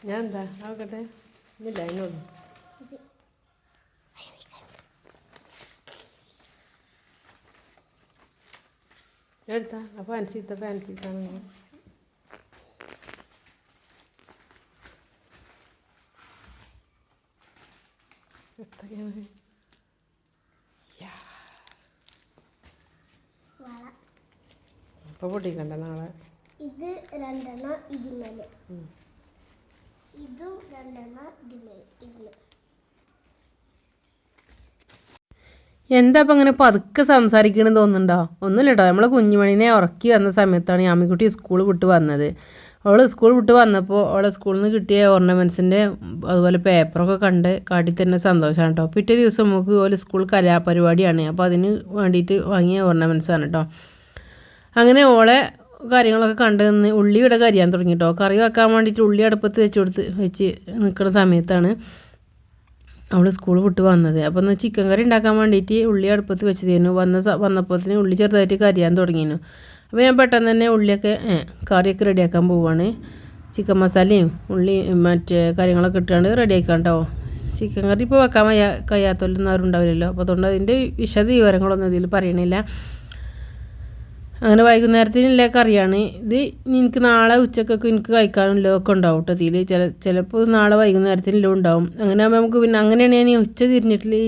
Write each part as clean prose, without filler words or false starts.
ഞാൻ എന്താ നോക്കട്ടെ ഇല്ല അതിനോട് എടുത്താ അപ്പോൾ ഫാൻസിത്താണ് എത്രയാണ് ഇപ്പോൾ പൊട്ടിക്കണ്ട നാളെ ഇത് രണ്ടെണ്ണം ഇതിന്മേല് ഇതും രണ്ടെണ്ണം ഇതിന്മേല് എന്താ അപ്പം അങ്ങനെ പതുക്കെ സംസാരിക്കണമെന്ന് തോന്നുന്നുണ്ടോ ഒന്നുമില്ല കേട്ടോ നമ്മളെ കുഞ്ഞുമണിനെ ഉറക്കി വന്ന സമയത്താണ് യാമിക്കുട്ടി സ്കൂൾ വിട്ട് വന്നത്. അവൾ സ്കൂൾ വിട്ട് വന്നപ്പോൾ അവളെ സ്കൂളിൽ നിന്ന് കിട്ടിയ ഓർണമെൻറ്റ്സിൻ്റെ അതുപോലെ പേപ്പറൊക്കെ കണ്ട് കാട്ടി തന്നെ സന്തോഷമാണ് കേട്ടോ. പിറ്റേ ദിവസം നമുക്ക് ഓരോ സ്കൂൾ കലാപരിപാടിയാണ്, അപ്പോൾ അതിന് വേണ്ടിയിട്ട് വാങ്ങിയ ഓർണമെൻറ്റ്സാണ് കേട്ടോ. അങ്ങനെ ഓളെ കാര്യങ്ങളൊക്കെ കണ്ട് നിന്ന് ഉള്ളി ഇവിടെ കരിയാൻ തുടങ്ങി കേട്ടോ. കറി വെക്കാൻ വേണ്ടിയിട്ട് ഉള്ളി അടുപ്പത്ത് വെച്ച് നിൽക്കുന്ന സമയത്താണ് അവൾ സ്കൂൾ വിട്ട് വന്നത്. അപ്പോൾ ഒന്ന് ചിക്കൻ കറി ഉണ്ടാക്കാൻ വേണ്ടിയിട്ട് ഉള്ളി അടുപ്പത്ത് വെച്ചതേനു. വന്നപ്പോഴത്തേന് ഉള്ളി ചെറുതായിട്ട് കരിയാൻ തുടങ്ങിയിരുന്നു. അപ്പോൾ ഞാൻ പെട്ടെന്ന് തന്നെ ഉള്ളിയൊക്കെ കറിയൊക്കെ റെഡിയാക്കാൻ പോവുകയാണ്. ചിക്കൻ മസാലയും ഉള്ളി മറ്റേ കാര്യങ്ങളൊക്കെ ഇട്ടാണ്ട് റെഡിയാക്കാൻ കേട്ടോ. ചിക്കൻ കറി ഇപ്പോൾ വെക്കാൻ കഴിയാത്തവരൊന്നും ആരും ഉണ്ടാവില്ലല്ലോ, അപ്പോൾ അതുകൊണ്ട് അതിൻ്റെ വിശദ വിവരങ്ങളൊന്നും ഇതിൽ പറയണില്ല. അങ്ങനെ വൈകുന്നേരത്തിനുള്ള കറിയാണ് ഇത്. എനിക്ക് നാളെ ഉച്ചക്കൊക്കെ എനിക്ക് കഴിക്കാനുള്ളതൊക്കെ ഉണ്ടാവും കേട്ടോ ഇതിൽ. ചിലപ്പോൾ നാളെ വൈകുന്നേരത്തിനെല്ലാം ഉണ്ടാവും. അങ്ങനെ ആകുമ്പോൾ നമുക്ക് പിന്നെ അങ്ങനെയാണ് ഞാൻ ഉച്ച തിരിഞ്ഞിട്ടുള്ള ഈ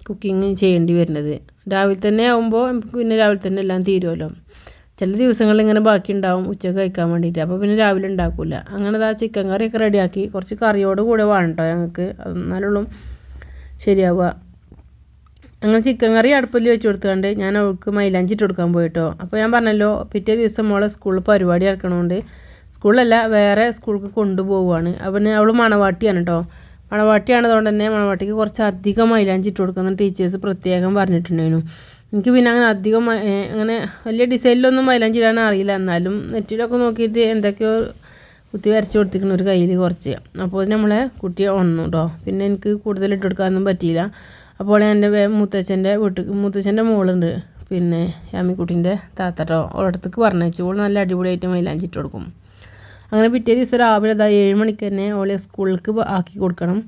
കുക്കിങ് ചെയ്യേണ്ടി വരുന്നത്. രാവിലെ തന്നെ ആകുമ്പോൾ നമുക്ക് പിന്നെ രാവിലെ തന്നെ എല്ലാം തീരുമല്ലോ. ചില ദിവസങ്ങളിൽ ഇങ്ങനെ ബാക്കി ഉണ്ടാവും ഉച്ചക്ക് കഴിക്കാൻ വേണ്ടിയിട്ട്, അപ്പോൾ പിന്നെ രാവിലെ ഉണ്ടാക്കില്ല. അങ്ങനെ ആ ചിക്കൻ കറിയൊക്കെ റെഡിയാക്കി കുറച്ച് കറിയോട് കൂടെ വേണം കേട്ടോ ഞങ്ങൾക്ക്, എന്നാലുള്ളൂ ശരിയാവുക. അങ്ങനെ ചിക്കൻ കറി അടുപ്പിൽ വെച്ച് കൊടുത്തുകൊണ്ട് ഞാൻ അവൾക്ക് മൈലാഞ്ചി ഇട്ട് കൊടുക്കാൻ പോയിട്ടോ. അപ്പോൾ ഞാൻ പറഞ്ഞല്ലോ പിറ്റേ ദിവസം മോളെ സ്കൂളിൽ പരിപാടി നടക്കണോണ്ട് സ്കൂളിലല്ല വേറെ സ്കൂൾക്ക് കൊണ്ടുപോവുകയാണ്. അവന് അവൾ മണവാട്ടിയാണ് കേട്ടോ. മണവാട്ടിയാണതുകൊണ്ട് തന്നെ മണവാട്ടിക്ക് കുറച്ച് അധികം മൈലാഞ്ചി ഇട്ട് കൊടുക്കുന്ന ടീച്ചേഴ്സ് പ്രത്യേകം പറഞ്ഞിട്ടുണ്ടായിരുന്നു. എനിക്ക് പിന്നെ അങ്ങനെ അധികം അങ്ങനെ വലിയ ഡിസൈനിലൊന്നും മൈലാഞ്ചി ഇടാൻ അറിയില്ല, എന്നാലും നെറ്റിലൊക്കെ നോക്കിയിട്ട് എന്തൊക്കെയോ കുത്തി വരച്ച് കൊടുത്തിരിക്കുന്ന ഒരു കയ്യിൽ കുറച്ച്. അപ്പോൾ നമ്മളെ കുട്ടിയെ ഉണന്നു കേട്ടോ. പിന്നെ എനിക്ക് കൂടുതൽ ഇട്ട് കൊടുക്കാനൊന്നും പറ്റിയില്ല. അപ്പോൾ എൻ്റെ മുത്തച്ഛൻ്റെ മോളുണ്ട്, പിന്നെ യാമിക്കുട്ടീൻ്റെ താത്തട്ടോ, ഓളടുത്തേക്ക് പറഞ്ഞയച്ചു. ഓൾ നല്ല അടിപൊളിയായിട്ട് മൈലാഞ്ചി ഇട്ട് കൊടുക്കും. അങ്ങനെ പിറ്റേ ദിവസം രാവിലെ 7 മണിക്ക് തന്നെ ഓളെ സ്കൂളിലേക്ക് ആക്കി കൊടുക്കണം.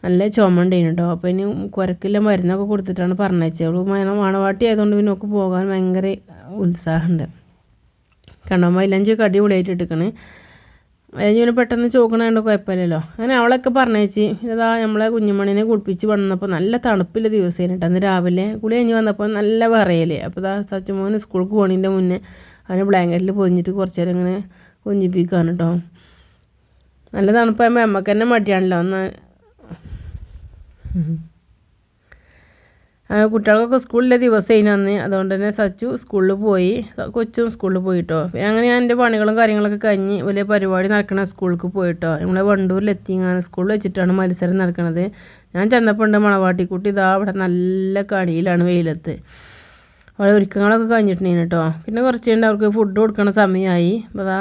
നല്ല ചുമണ്ടേനു കേട്ടോ. അപ്പോൾ ഇനി കുരക്കില്ല മരുന്നൊക്കെ കൊടുത്തിട്ടാണ് പറഞ്ഞയച്ചത്. അവൾ മണവാട്ടി ആയതുകൊണ്ട് പിന്നെ ഒക്കെ പോകാൻ ഭയങ്കര ഉത്സാഹമുണ്ട്. കണ്ടോ മൈലാഞ്ചിയൊക്കെ അടിപൊളിയായിട്ട് എടുക്കണേ. മൈലാഞ്ചി പെട്ടെന്ന് ചോക്കണതുകൊണ്ട് കുഴപ്പമില്ലല്ലോ. അങ്ങനെ അവളൊക്കെ പറഞ്ഞയച്ച് ഇതാ നമ്മളെ കുഞ്ഞുമണിനെ കുളിപ്പിച്ച് വന്നപ്പോൾ നല്ല തണുപ്പില്ല ദിവസം കേട്ടോ. അന്ന് രാവിലെ കുളി കഴിഞ്ഞ് വന്നപ്പോൾ നല്ല വിറയല്. അപ്പോൾ ഇതാ സച്ചുമോന് സ്കൂൾക്ക് പോകണതിൻ്റെ മുന്നേ അവനെ ബ്ലാങ്കറ്റിൽ പൊതിഞ്ഞിട്ട് കുറച്ച് നേരം ഇങ്ങനെ കുഞ്ഞിപ്പിക്കുകയാണ് കേട്ടോ. നല്ല തണുപ്പാകുമ്പോൾ നമുക്ക് തന്നെ മടിയാണല്ലോ ഒന്ന്. കുട്ടികൾക്കൊക്കെ സ്കൂളിലെ ദിവസം അന്ന്, അതുകൊണ്ട് തന്നെ സച്ചു സ്കൂളിൽ പോയി, കൊച്ചും സ്കൂളിൽ പോയിട്ടോ. അങ്ങനെ ഞാൻ എൻ്റെ പണികളും കാര്യങ്ങളൊക്കെ കഴിഞ്ഞ് വലിയ പരിപാടി നടക്കണ സ്കൂളിലേക്ക് പോയിട്ടോ. നമ്മളെ വണ്ടൂരിലെത്തിങ്ങാണ് സ്കൂളിൽ വെച്ചിട്ടാണ് മത്സരം നടക്കുന്നത്. ഞാൻ ചെന്നപ്പോൾ ഉണ്ട് മണവാട്ടിക്കുട്ടി ഇതാ അവിടെ നല്ല കളിയിലാണ് വെയിലത്ത്. അവിടെ ഒരുക്കങ്ങളൊക്കെ കഴിഞ്ഞിട്ടുണ്ടെങ്കിൽ കേട്ടോ. പിന്നെ കുറച്ച് കഴിഞ്ഞ് അവർക്ക് ഫുഡ് കൊടുക്കണ സമയമായി. അപ്പോൾ അതാ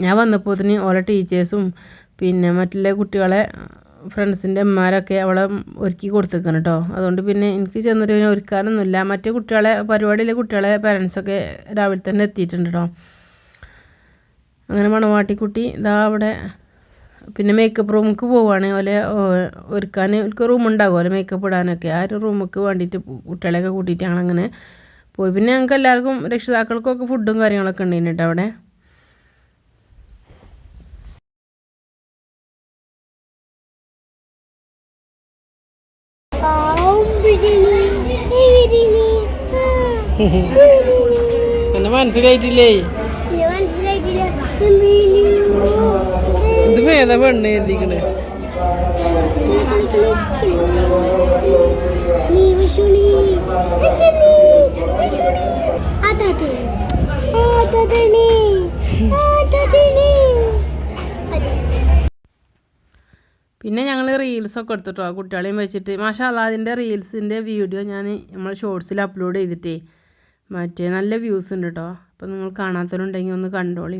ഞാൻ വന്നപ്പോഴത്തേന് ഓരോ ടീച്ചേഴ്സും പിന്നെ മറ്റുള്ള കുട്ടികളെ ഫ്രണ്ട്സിൻ്റെ അമ്മമാരൊക്കെ അവളെ ഒരുക്കി കൊടുത്തേക്കാണ് കേട്ടോ. അതുകൊണ്ട് പിന്നെ എനിക്ക് ചെന്നിട്ട് പിന്നെ ഒരുക്കാനൊന്നുമില്ല. മറ്റേ കുട്ടികളെ പരിപാടിയിലെ കുട്ടികളെ പാരൻസൊക്കെ രാവിലെ തന്നെ എത്തിയിട്ടുണ്ട് കേട്ടോ. അങ്ങനെ മണവാട്ടിക്കുട്ടി ഇതാ അവിടെ പിന്നെ മേക്കപ്പ് റൂമിലേക്ക് പോവുകയാണ്. ഓലെ ഒരുക്കാൻ എനിക്ക് റൂമുണ്ടാകുമല്ലോ മേക്കപ്പ് ഇടാനൊക്കെ. ആ ഒരു റൂമിലേക്ക് വേണ്ടിയിട്ട് കുട്ടികളെയൊക്കെ കൂട്ടിയിട്ട് ഞങ്ങളങ്ങനെ പോയി. പിന്നെ ഞങ്ങൾക്ക് എല്ലാവർക്കും രക്ഷിതാക്കൾക്കൊക്കെ ഫുഡും കാര്യങ്ങളൊക്കെ ഉണ്ടായിരുന്നു കേട്ടോ അവിടെ. എന്നെ മനസ്സിലായിട്ടില്ലേ? ഇത് ഏതാ പെണ്ണ് എഴുതിക്കണേ? പിന്നെ ഞങ്ങൾ റീൽസൊക്കെ എടുത്തിട്ടോ കുട്ടികളെയും വെച്ചിട്ട്. മാഷാ അല്ലാ അതിൻ്റെ റീൽസിൻ്റെ വീഡിയോ ഞാൻ നമ്മൾ ഷോർട്സിൽ അപ്ലോഡ് ചെയ്തിട്ടേ മറ്റേ നല്ല വ്യൂസ് ഉണ്ട് കേട്ടോ. അപ്പോൾ നിങ്ങൾ കാണാത്തവരുണ്ടെങ്കിൽ ഒന്ന് കണ്ടോളി.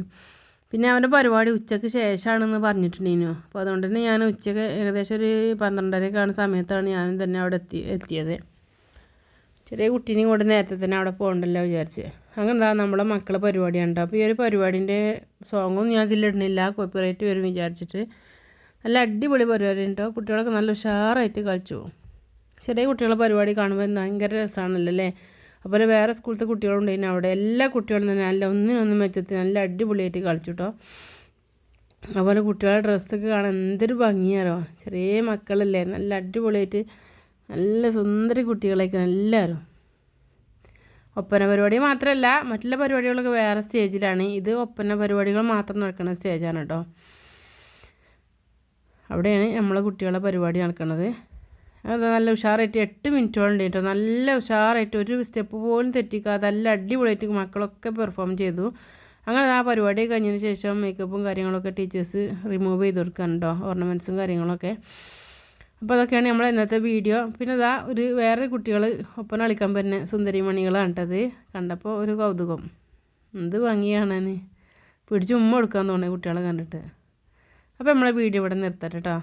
പിന്നെ അവൻ്റെ പരിപാടി ഉച്ചയ്ക്ക് ശേഷമാണെന്ന് പറഞ്ഞിട്ടുണ്ടായിരുന്നു. അപ്പോൾ അതുകൊണ്ട് തന്നെ ഞാൻ ഉച്ചയ്ക്ക് ഏകദേശം ഒരു 12:30 സമയത്താണ് ഞാൻ തന്നെ അവിടെ എത്തിയത്. ചെറിയ കുട്ടീനെയും കൊണ്ട് നേരത്തെ തന്നെ അവിടെ പോകണ്ടല്ലോ വിചാരിച്ച്. അങ്ങനെ എന്താ നമ്മളെ മക്കളെ പരിപാടിയാണ് കേട്ടോ. അപ്പോൾ ഈ ഒരു പരിപാടിൻ്റെ സോങ്ങൊന്നും ഞാൻ ഇതിലിടുന്നില്ല, കോപ്പിറൈറ്റ് വരും വിചാരിച്ചിട്ട്. നല്ല അടിപൊളി പരിപാടി ഉണ്ടോ. കുട്ടികളൊക്കെ നല്ല ഉഷാറായിട്ട് കളിച്ചു. ചെറിയ കുട്ടികളെ പരിപാടി കാണുമ്പോൾ ഭയങ്കര രസമാണല്ലോ അല്ലേ. അപ്പോൾ വേറെ സ്കൂളത്തെ കുട്ടികളുണ്ടായിരുന്നു അവിടെ. എല്ലാ കുട്ടികളും തന്നെ നല്ല ഒന്നിനൊന്നും മെച്ചത്തിൽ നല്ല അടിപൊളിയായിട്ട് കളിച്ചു കേട്ടോ. അതുപോലെ കുട്ടികളുടെ ഡ്രസ്സൊക്കെ കാണാൻ എന്തൊരു ഭംഗിയാണോ. ചെറിയ മക്കളല്ലേ, നല്ല അടിപൊളിയായിട്ട് നല്ല സുന്ദരി കുട്ടികളൊക്കെ എല്ലാവരും. ഒപ്പന പരിപാടി മാത്രമല്ല, മറ്റുള്ള പരിപാടികളൊക്കെ വേറെ സ്റ്റേജിലാണ്. ഇത് ഒപ്പന പരിപാടികൾ മാത്രം നടക്കുന്ന സ്റ്റേജാണ് കേട്ടോ. അവിടെയാണ് നമ്മളെ കുട്ടികളെ പരിപാടി നടക്കുന്നത്. അത് നല്ല ഉഷാറായിട്ട് 8 മിനിറ്റോളം ഉണ്ട് കേട്ടോ. നല്ല ഉഷാറായിട്ട് ഒരു സ്റ്റെപ്പ് പോലും തെറ്റിക്കാതെ നല്ല അടിപൊളിയായിട്ട് മക്കളൊക്കെ പെർഫോം ചെയ്തു. അങ്ങനെ ആ പരിപാടി കഴിഞ്ഞതിന് ശേഷം മേക്കപ്പും കാര്യങ്ങളൊക്കെ ടീച്ചേഴ്സ് റിമൂവ് ചെയ്ത് കൊടുക്കാനുണ്ടോ, ഓർണമെൻറ്റ്സും കാര്യങ്ങളൊക്കെ. അപ്പോൾ അതൊക്കെയാണ് നമ്മളെ ഇന്നത്തെ വീഡിയോ. പിന്നെ ഇതാ വേറെ കുട്ടികൾ ഒപ്പന കളിക്കാൻ പറ്റുന്ന സുന്ദരിമണികളാണ് കേട്ടത്. കണ്ടപ്പോൾ ഒരു കൗതുകം, എന്ത് ഭംഗിയാണ്. പിടിച്ച് ഉമ്മ കൊടുക്കാൻ തോന്നുന്നത് കുട്ടികളെ കണ്ടിട്ട്. അപ്പോൾ നമ്മളെ വീഡിയോ ഇവിടെ നിർത്തട്ടെ കേട്ടോ.